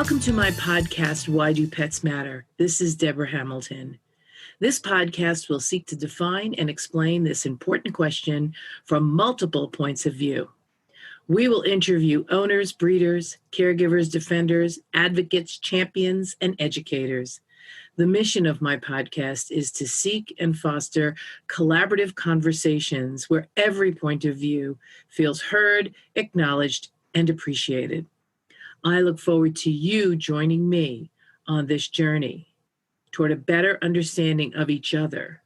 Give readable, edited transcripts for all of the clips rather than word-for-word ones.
Welcome to my podcast, Why Do Pets Matter? This is Debra Hamilton. This podcast will seek to define and explain this important question from multiple points of view. We will interview owners, breeders, caregivers, defenders, advocates, champions, and educators. The mission of my podcast is to seek and foster collaborative conversations where every point of view feels heard, acknowledged, and appreciated. I look forward to you joining me on this journey toward a better understanding of each other.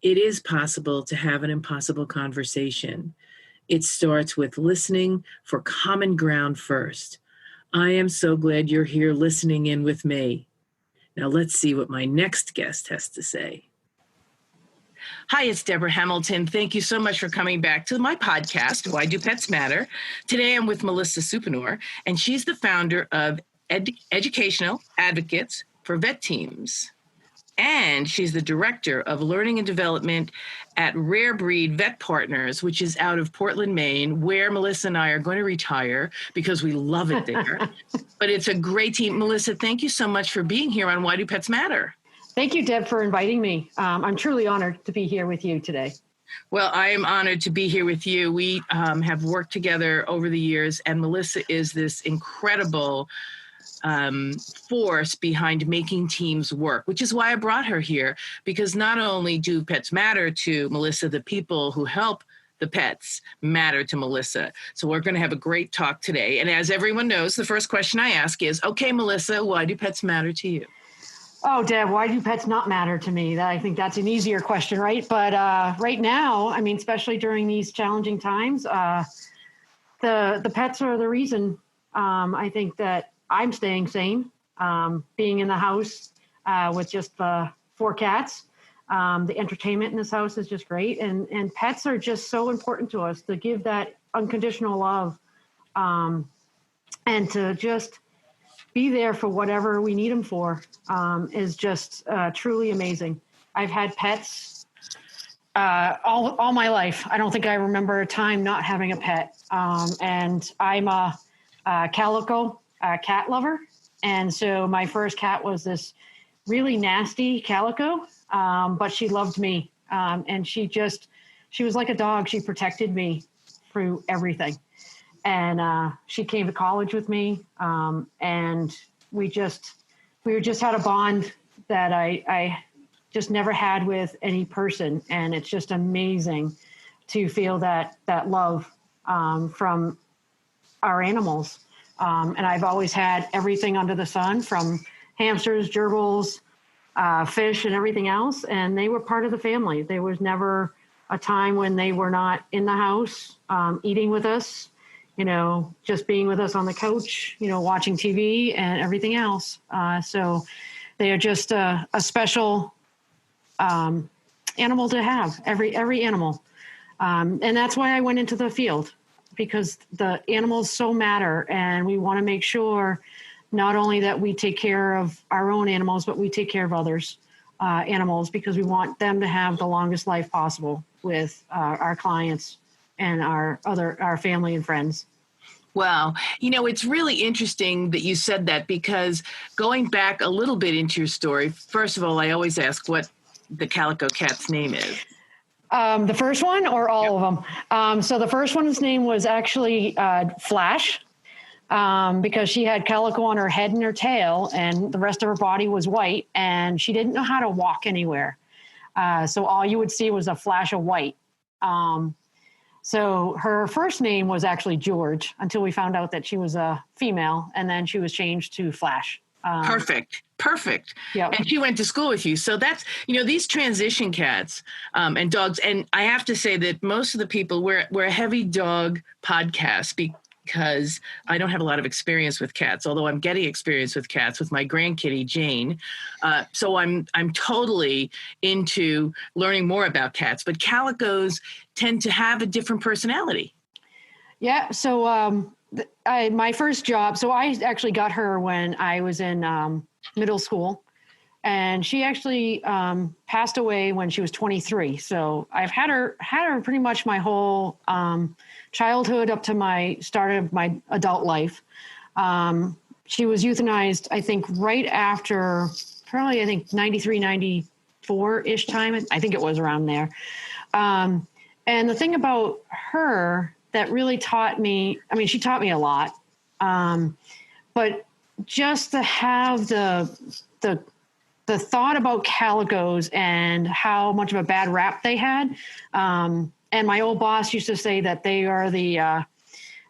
It is possible to have an impossible conversation. It starts with listening for common ground first. I am so glad you're here listening in with me. Now let's see what my next guest has to say. Hi, it's Debra Hamilton. Thank you so much for coming back to my podcast, Why Do Pets Matter? Today I'm with Melissa Supernor, and she's the founder of Educational Advocates for Vet Teams. And she's the director of learning and development at Rare Breed Vet Partners, which is out of Portland, Maine, where Melissa and I are going to retire because we love it there. But it's a great team. Melissa, thank you so much for being here on Why Do Pets Matter? Thank you, Deb, for inviting me. I'm truly honored to be here with you today. Well, I am honored to be here with you. We have worked together over the years, and Melissa is this incredible force behind making teams work, which is why I brought her here, because not only do pets matter to Melissa, the people who help the pets matter to Melissa. So we're going to have a great talk today. And as everyone knows, the first question I ask is, okay, Melissa, why do pets matter to you? Oh, Deb, why do pets not matter to me? I think that's an easier question, right? But right now, I mean, especially during these challenging times, the pets are the reason. I think that I'm staying sane, being in the house with just the 4 cats. The entertainment in this house is just great. And pets are just so important to us to give that unconditional love and to just be there for whatever we need them for is just truly amazing. I've had pets all my life. I don't think I remember a time not having a pet. And I'm a calico cat lover. And so my first cat was this really nasty calico, but she loved me. And she was like a dog. She protected me through everything. And she came to college with me, and we just had a bond that I just never had with any person, and it's just amazing to feel that love from our animals. And I've always had everything under the sun, from hamsters, gerbils, fish, and everything else, and they were part of the family. There was never a time when they were not in the house, eating with us. Just being with us on the couch, watching TV and everything else. So they are just a special animal to have, every animal. And that's why I went into the field, because the animals so matter. And we want to make sure not only that we take care of our own animals, but we take care of others' animals, because we want them to have the longest life possible with our clients and our family and friends. Wow. It's really interesting that you said that, because going back a little bit into your story, first of all, I always ask what the calico cat's name is. The first one or all of them? So the first one's name was actually Flash, because she had calico on her head and her tail, and the rest of her body was white, and she didn't know how to walk anywhere. So all you would see was a flash of white. So her first name was actually George, until we found out that she was a female, and then she was changed to Flash. Perfect. Yep. And she went to school with you. So that's, these transition cats and dogs. And I have to say that most of the people, we're a heavy dog podcast, because I don't have a lot of experience with cats, although I'm getting experience with cats with my grandkitty, Jane. So I'm totally into learning more about cats, but calicos tend to have a different personality. Yeah. So my first job, so I actually got her when I was in middle school, and she actually passed away when she was 23. So I've had her pretty much my whole childhood up to my start of my adult life. She was euthanized, I think, right after probably, I think 93, 94-ish time. I think it was around there. And the thing about her that really taught me, I mean, she taught me a lot, but just to have the thought about calicos and how much of a bad rap they had. And my old boss used to say that they are the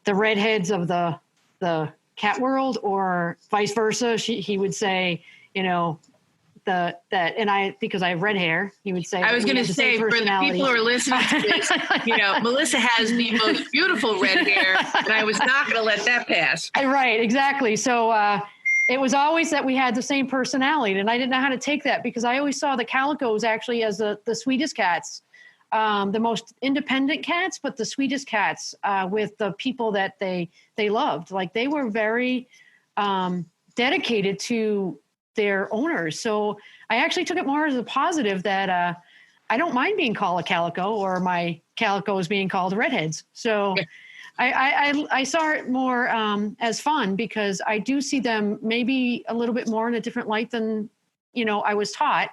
redheads of the cat world, or vice versa. He would say, you know, because I have red hair, he would say. I was going to say, for the people who are listening to this, you know, Melissa has the most beautiful red hair, and I was not going to let that pass. Right, exactly. So it was always that we had the same personality, and I didn't know how to take that because I always saw the calicos actually as the sweetest cats, the most independent cats, but the sweetest cats with the people that they loved. Like they were very dedicated to their owners. So I actually took it more as a positive that I don't mind being called a calico, or my calicos being called redheads. So yeah. I saw it more as fun because I do see them maybe a little bit more in a different light than, you know, I was taught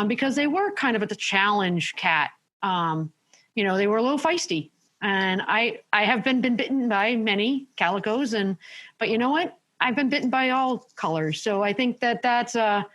because they were kind of at the challenge cat. You know, they were a little feisty, and I have been bitten by many calicos, but you know what? I've been bitten by all colors. So I think that's the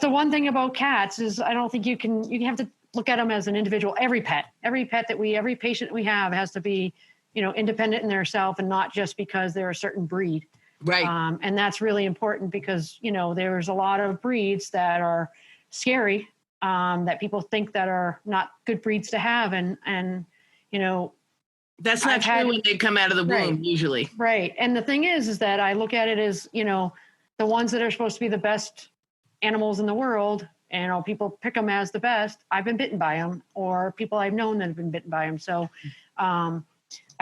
one thing about cats is I don't think you have to look at them as an individual. Every patient we have has to be, you know, independent in their self and not just because they're a certain breed. Right. And that's really important because, you know, there's a lot of breeds that are scary, that people think that are not good breeds to have. And, you know, that's not true when they come out of the womb, right, usually. Right. And the thing is that I look at it as, you know, the ones that are supposed to be the best animals in the world, and, you know, people pick them as the best. I've been bitten by them, or people I've known that have been bitten by them. So I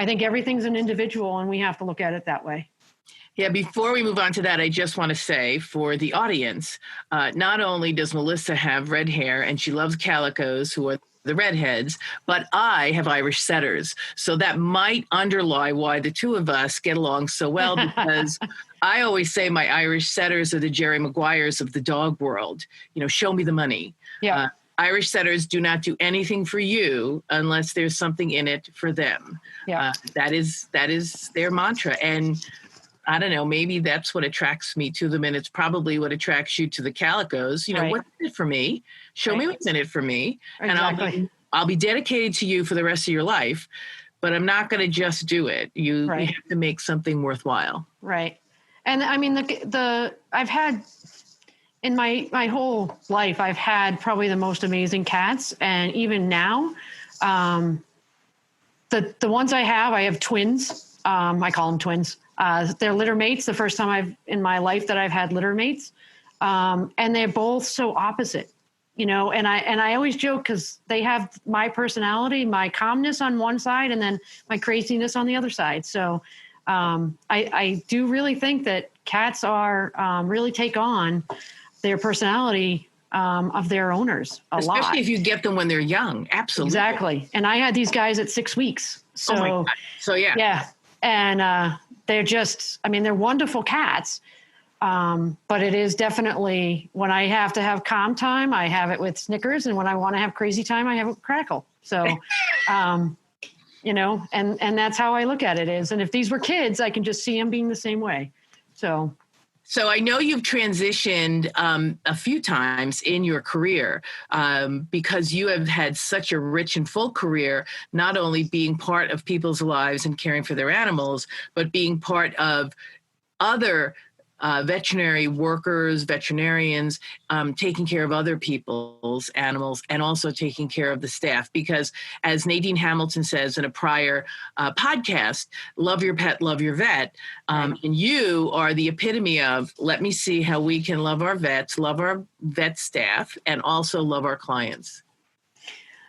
think everything's an individual, and we have to look at it that way. Yeah, before we move on to that, I just want to say for the audience, not only does Melissa have red hair and she loves calicos, who are the redheads, but I have Irish setters. So that might underlie why the two of us get along so well, because I always say my Irish setters are the Jerry Maguires of the dog world. You know, show me the money. Yeah. Irish setters do not do anything for you unless there's something in it for them. Yeah. That is their mantra. And I don't know, maybe that's what attracts me to them. And it's probably what attracts you to the calicos. You know, right. What's in it for me? Show me what's in it for me. Exactly. And I'll be dedicated to you for the rest of your life, but I'm not going to just do it. You have to make something worthwhile. Right. And I mean, I've had in my whole life, I've had probably the most amazing cats. And even now, the ones I have twins. I call them twins. They're litter mates. The first time in my life that I've had litter mates. And they're both so opposite, you know, and I always joke because they have my personality, my calmness on one side, and then my craziness on the other side. So I do really think that cats are really take on their personality of their owners a lot. Especially if you get them when they're young. Absolutely. Exactly. And I had these guys at 6 weeks. So, oh my God. So yeah. Yeah. And they're just, I mean, they're wonderful cats. But it is definitely when I have to have calm time, I have it with Snickers. And when I want to have crazy time, I have it with Crackle. So, you know, and that's how I look at it is. And if these were kids, I can just see them being the same way. So I know you've transitioned a few times in your career because you have had such a rich and full career, not only being part of people's lives and caring for their animals, but being part of other veterinary workers, veterinarians, taking care of other people's animals and also taking care of the staff. Because as Nadine Hamilton says in a prior podcast, love your pet, love your vet. And you are the epitome of, let me see how we can love our vets, love our vet staff, and also love our clients.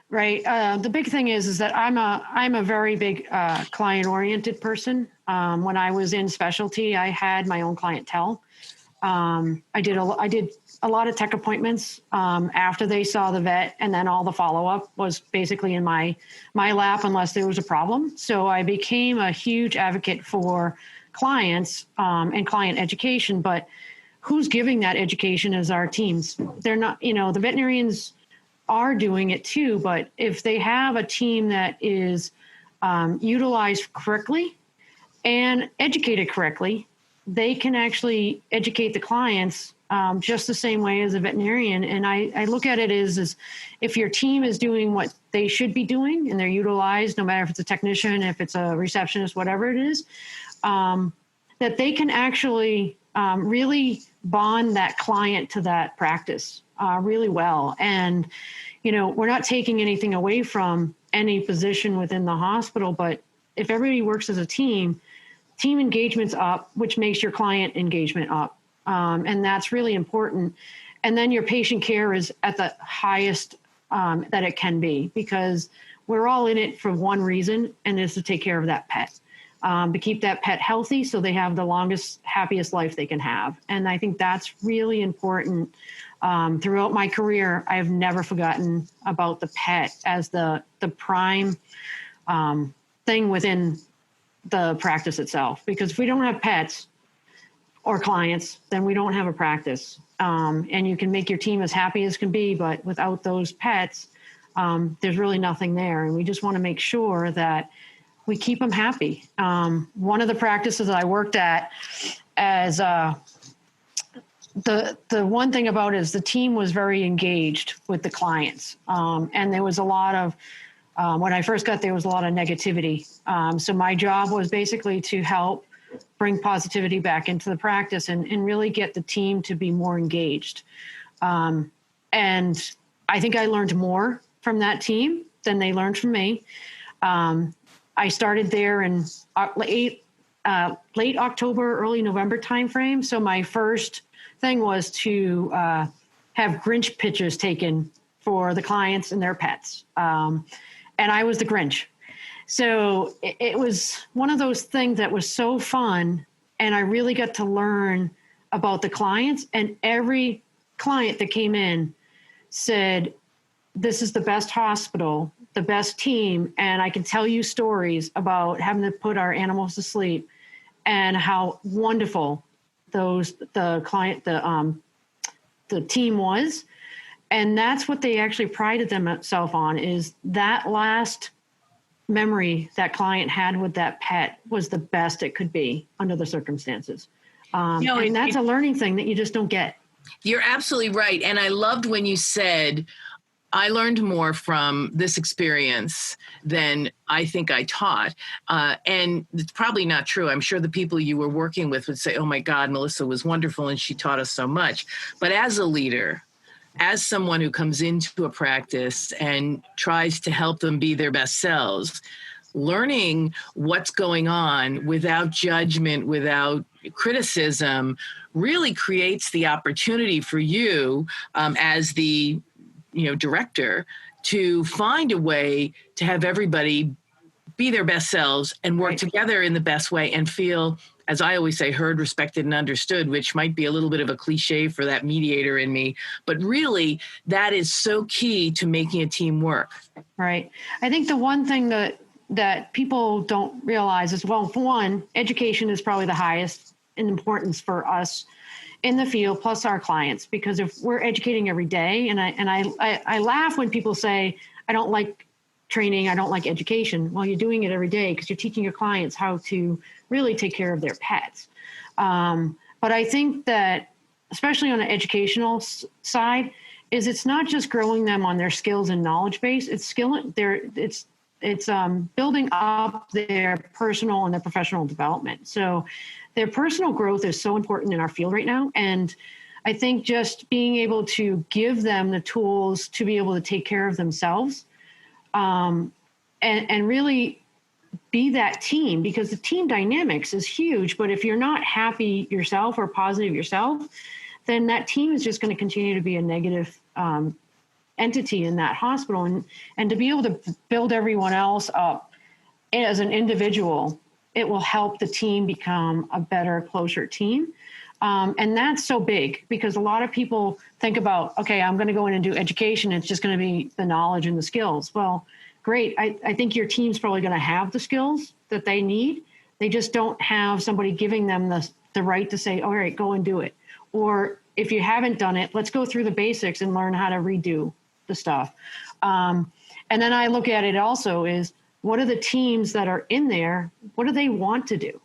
Right. The big thing is that I'm a very big client-oriented person. When I was in specialty, I had my own clientele. I did a lot of tech appointments after they saw the vet, and then all the follow-up was basically in my lap unless there was a problem. So I became a huge advocate for clients and client education, but who's giving that education is our teams. They're not, the veterinarians are doing it too, but if they have a team that is utilized correctly and educated correctly, they can actually educate the clients just the same way as a veterinarian. And I look at it as if your team is doing what they should be doing and they're utilized, no matter if it's a technician, if it's a receptionist, whatever it is, that they can actually really bond that client to that practice really well. And, we're not taking anything away from any position within the hospital, but if everybody works as a team engagement's up, which makes your client engagement up. And that's really important. And then your patient care is at the highest that it can be, because we're all in it for one reason, and it's to take care of that pet, to keep that pet healthy so they have the longest, happiest life they can have. And I think that's really important. Throughout my career, I've never forgotten about the pet as the prime thing within the practice itself, because if we don't have pets or clients, then we don't have a practice. And you can make your team as happy as can be, but without those pets, there's really nothing there. And we just want to make sure that we keep them happy. One of the practices I worked at as the one thing about it is the team was very engaged with the clients. And there was a lot of, when I first got there was a lot of negativity. So my job was basically to help bring positivity back into the practice and really get the team to be more engaged. And I think I learned more from that team than they learned from me. I started there in late October, early November timeframe. So my first thing was to have Grinch pictures taken for the clients and their pets. And I was the Grinch. So it was one of those things that was so fun. And I really got to learn about the clients, and every client that came in said, this is the best hospital, the best team. And I can tell you stories about having to put our animals to sleep and how wonderful the team was. And that's what they actually prided themselves on, is that last memory that client had with that pet was the best it could be under the circumstances. And that's a learning thing that you just don't get. You're absolutely right. And I loved when you said, I learned more from this experience than I think I taught. And it's probably not true. I'm sure the people you were working with would say, oh my God, Melissa was wonderful and she taught us so much. But as a leader, as someone who comes into a practice and tries to help them be their best selves, learning what's going on without judgment, without criticism, really creates the opportunity for you as the director to find a way to have everybody be their best selves and work together in the best way and feel, as I always say, heard, respected, and understood, which might be a little bit of a cliche for that mediator in me. But really, that is so key to making a team work. Right. I think the one thing that people don't realize is, well, for one, education is probably the highest in importance for us in the field, plus our clients, because if we're educating every day, and I laugh when people say, I don't like training, I don't like education. Well, you're doing it every day because you're teaching your clients how to really take care of their pets. But I think that, especially on the educational side, is it's not just growing them on their skills and knowledge base. It's building up their personal and their professional development. So their personal growth is so important in our field right now. And I think just being able to give them the tools to be able to take care of themselves and really be that team, because the team dynamics is huge. But if you're not happy yourself or positive yourself, then that team is just going to continue to be a negative entity in that hospital. And to be able to build everyone else up as an individual, it will help the team become a better, closer team. And that's so big, because a lot of people think about, okay, I'm going to go in and do education. It's just going to be the knowledge and the skills. Well, great. I think your team's probably going to have the skills that they need. They just don't have somebody giving them the right to say, all right, go and do it. Or if you haven't done it, let's go through the basics and learn how to redo the stuff. And then I look at it also is, what are the teams that are in there? What do they want to do?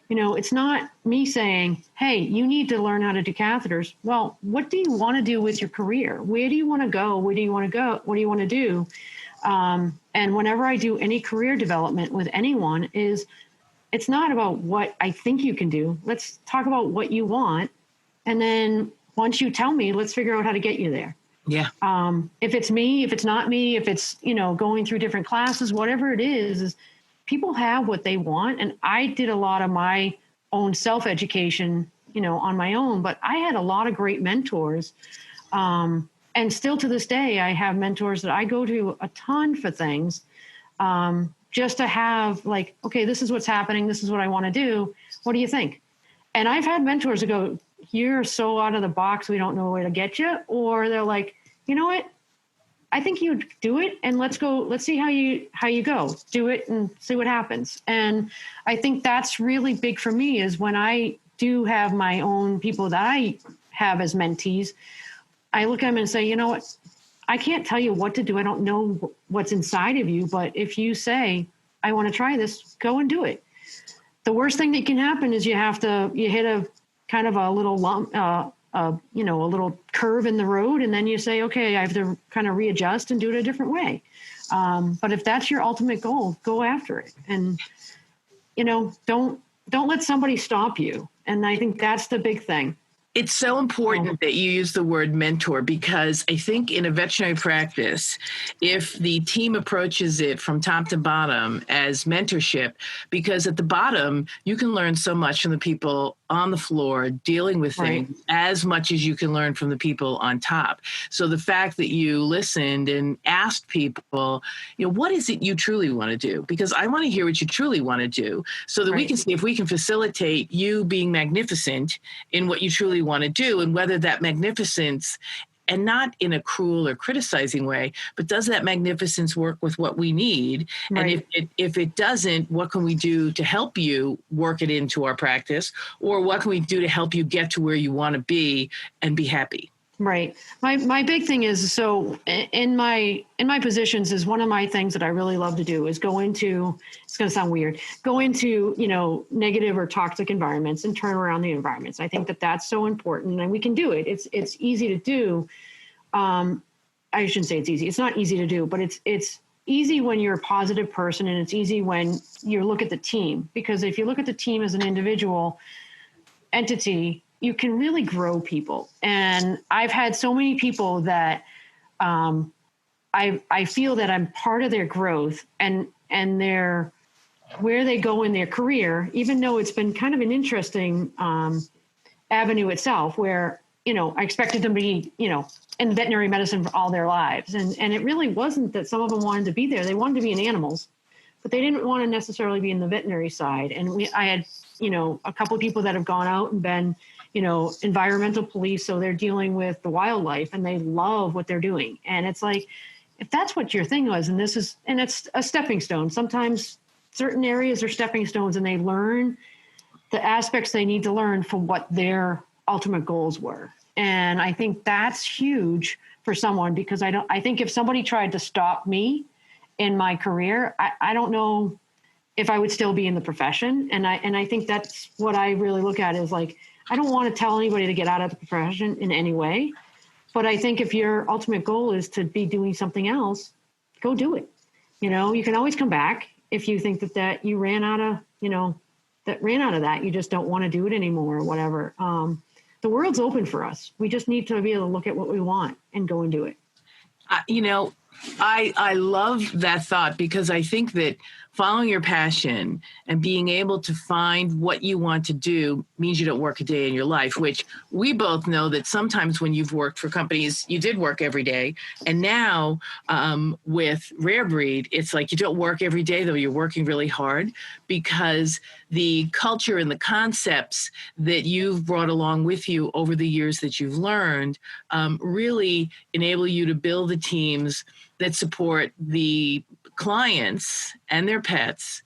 You know, it's not me saying, hey, you need to learn how to do catheters. Well, what do you want to do with your career? Where do you want to go? Where do you want to go? What do you want to do? And whenever I do any career development with anyone it's not about what I think you can do. Let's talk about what you want. And then once you tell me, let's figure out how to get you there. Yeah. If it's me, if it's not me, if it's, going through different classes, whatever it is people have what they want. And I did a lot of my own self-education, on my own, but I had a lot of great mentors. And still to this day, I have mentors that I go to a ton for things, just to have like, okay, this is what's happening. This is what I want to do. What do you think? And I've had mentors that go, you're so out of the box, we don't know where to get you. Or they're like, you know what? I think you do it and let's see how you go. Do it and see what happens. And I think that's really big for me is when I do have my own people that I have as mentees, I look at them and say, you know what? I can't tell you what to do. I don't know what's inside of you, but if you say, I want to try this, go and do it. The worst thing that can happen is you hit a kind of a little lump, a little curve in the road. And then you say, okay, I have to kind of readjust and do it a different way. But if that's your ultimate goal, go after it. And, don't let somebody stop you. And I think that's the big thing. It's so important that you use the word mentor, because I think in a veterinary practice, if the team approaches it from top to bottom as mentorship, because at the bottom, you can learn so much from the people on the floor dealing with things as much as you can learn from the people on top. So the fact that you listened and asked people, what is it you truly want to do? Because I want to hear what you truly want to do so that we can see if we can facilitate you being magnificent in what you truly want to do, and whether that magnificence, and not in a cruel or criticizing way, but does that magnificence work with what we need? Right. And if it doesn't, what can we do to help you work it into our practice? Or what can we do to help you get to where you want to be and be happy? Right. My big thing is, so in my positions is one of my things that I really love to do is go into, it's going to sound weird, go into, negative or toxic environments and turn around the environments. I think that that's so important and we can do it. It's easy to do. I shouldn't say it's easy. It's not easy to do, but it's easy when you're a positive person, and it's easy when you look at the team, because if you look at the team as an individual entity, you can really grow people. And I've had so many people that I feel that I'm part of their growth and their where they go in their career, even though it's been kind of an interesting avenue itself where, I expected them to be, in veterinary medicine for all their lives. And it really wasn't that some of them wanted to be there. They wanted to be in animals, but they didn't want to necessarily be in the veterinary side. And I had, a couple of people that have gone out and been, environmental police. So they're dealing with the wildlife and they love what they're doing. And it's like, if that's what your thing was, and it's a stepping stone. Sometimes certain areas are stepping stones and they learn the aspects they need to learn for what their ultimate goals were. And I think that's huge for someone, because I think if somebody tried to stop me in my career, I don't know if I would still be in the profession. And I think that's what I really look at is like, I don't want to tell anybody to get out of the profession in any way, but I think if your ultimate goal is to be doing something else, go do it. You can always come back if you think that you ran out of, that you just don't want to do it anymore or whatever. The world's open for us. We just need to be able to look at what we want and go and do it. I love that thought, because I think that following your passion and being able to find what you want to do means you don't work a day in your life, which we both know that sometimes when you've worked for companies, you did work every day. And now with Rare Breed, it's like you don't work every day, though you're working really hard, because the culture and the concepts that you've brought along with you over the years that you've learned really enable you to build the teams that support the clients and their pets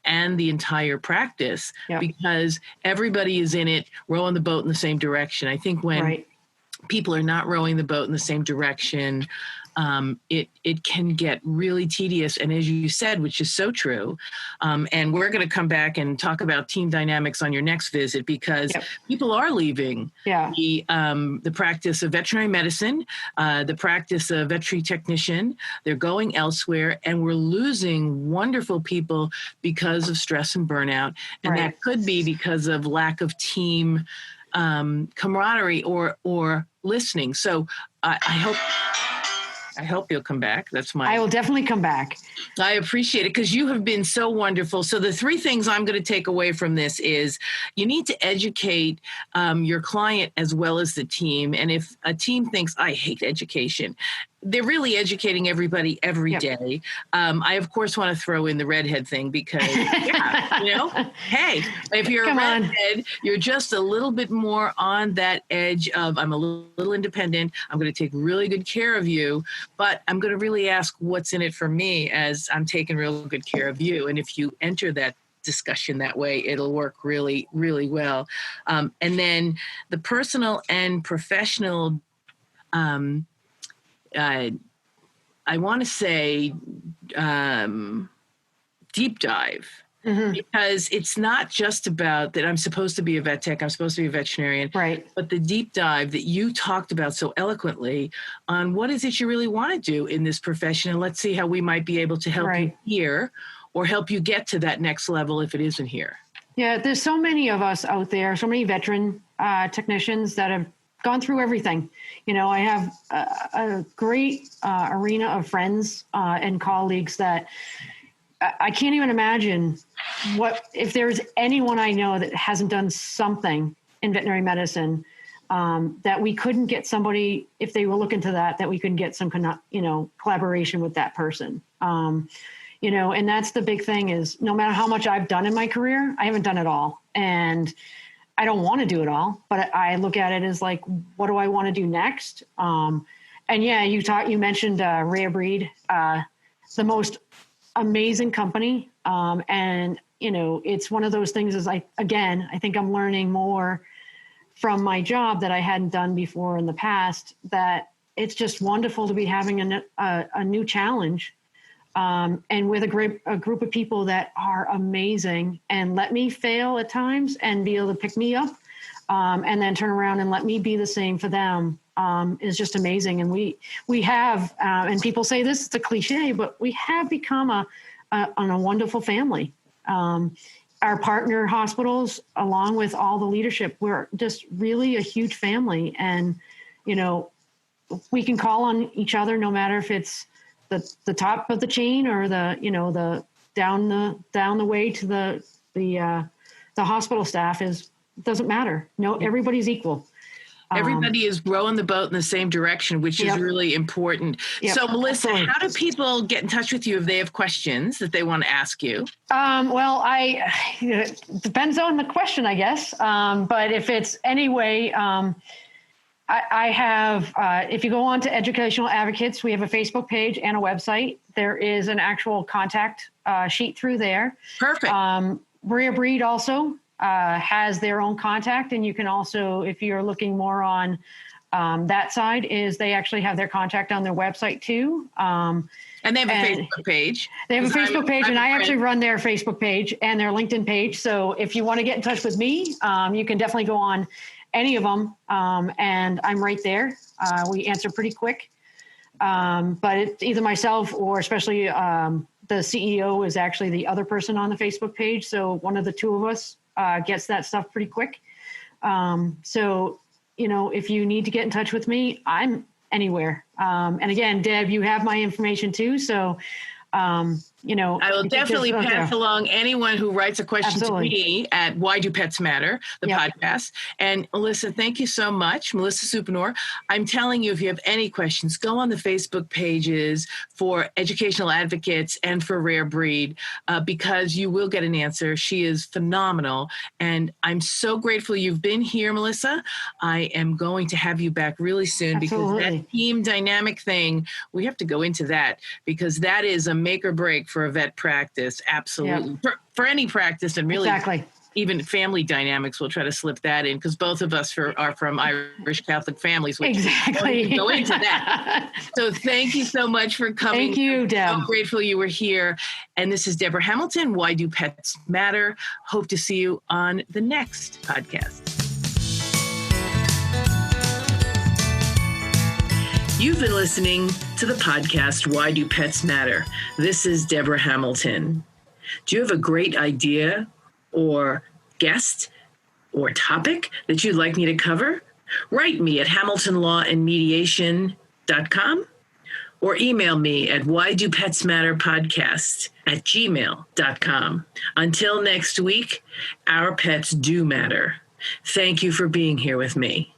and the entire practice, Yep. because everybody is in it, rowing the boat in the same direction. I think when Right. people are not rowing the boat in the same direction, it can get really tedious. And as you said, which is so true, and we're going to come back and talk about team dynamics on your next visit, because people are leaving the practice of veterinary medicine, the practice of veterinary technician. They're going elsewhere, and we're losing wonderful people because of stress and burnout. And that could be because of lack of team camaraderie or listening. So I hope you'll come back. I will definitely come back. I appreciate it, because you have been so wonderful. So the three things I'm going to take away from this is you need to educate your client as well as the team. And if a team thinks, I hate education, they're really educating everybody every day. I, of course, want to throw in the redhead thing, because, hey, if you're a redhead, you're just a little bit more on that edge of, I'm a little independent. I'm going to take really good care of you, but I'm going to really ask what's in it for me as I'm taking real good care of you. And if you enter that discussion that way, it'll work really, really well. And then the personal and professional, I want to say deep dive, because it's not just about that I'm supposed to be a vet tech, I'm supposed to be a veterinarian, but the deep dive that you talked about so eloquently on what is it you really want to do in this profession, and let's see how we might be able to help you here or help you get to that next level if it isn't here. Yeah, there's so many of us out there, so many veteran technicians that have gone through everything. I have a great arena of friends and colleagues that I can't even imagine if there's anyone I know that hasn't done something in veterinary medicine, that we couldn't get somebody, if they were looking to that we couldn't get some collaboration with that person. And that's the big thing is, no matter how much I've done in my career, I haven't done it all. And I don't want to do it all, but I look at it as like, what do I want to do next? And yeah, you mentioned Rare Breed, the most amazing company. And it's one of those things is I think I'm learning more from my job that I hadn't done before in the past, that it's just wonderful to be having a new challenge. And with a group of people that are amazing and let me fail at times and be able to pick me up, and then turn around and let me be the same for them, is just amazing. And we have, and people say this is a cliche, but we have become a wonderful family. Our partner hospitals, along with all the leadership, we're just really a huge family. And, we can call on each other no matter if it's the top of the chain or the down the way to the hospital staff doesn't matter. No, everybody's equal. Everybody is rowing the boat in the same direction, which is really important. So, Melissa, how do people get in touch with you if they have questions that they want to ask you? Well, it depends on the question, I guess. But if it's anyway, I have, if you go on to Educational Advocates, we have a Facebook page and a website. There is an actual contact sheet through there. Perfect. Rare Breed also has their own contact. And you can also, if you're looking more on that side, they actually have their contact on their website too. And they have a Facebook page. They have a Facebook page, and I actually run their Facebook page and their LinkedIn page. So if you want to get in touch with me, you can definitely go on any of them. And I'm right there. We answer pretty quick. But it's either myself or especially the CEO is actually the other person on the Facebook page. So one of the two of us gets that stuff pretty quick. So, if you need to get in touch with me, I'm anywhere. And again, Deb, you have my information too. So, I will definitely pass along anyone who writes a question to me at Why Do Pets Matter, the podcast. And Melissa, thank you so much. Melissa Supernor. I'm telling you, if you have any questions, go on the Facebook pages for Educational Advocates and for Rare Breed, because you will get an answer. She is phenomenal. And I'm so grateful you've been here, Melissa. I am going to have you back really soon because that team dynamic thing, we have to go into that because that is a make or break for a vet practice. Absolutely. for any practice, and really Exactly. even family dynamics, we'll try to slip that in, because both of us are from Irish Catholic families, which Exactly. we go into that. So thank you so much for coming. Thank you, Deb. I'm so grateful you were here. And this is Debra Hamilton. Why Do Pets Matter? Hope to see you on the next podcast. You've been listening to the podcast, Why Do Pets Matter? This is Debra Hamilton. Do you have a great idea or guest or topic that you'd like me to cover? Write me at hamiltonlawandmediation.com or email me at whydopetsmatterpodcast@gmail.com. Until next week, our pets do matter. Thank you for being here with me.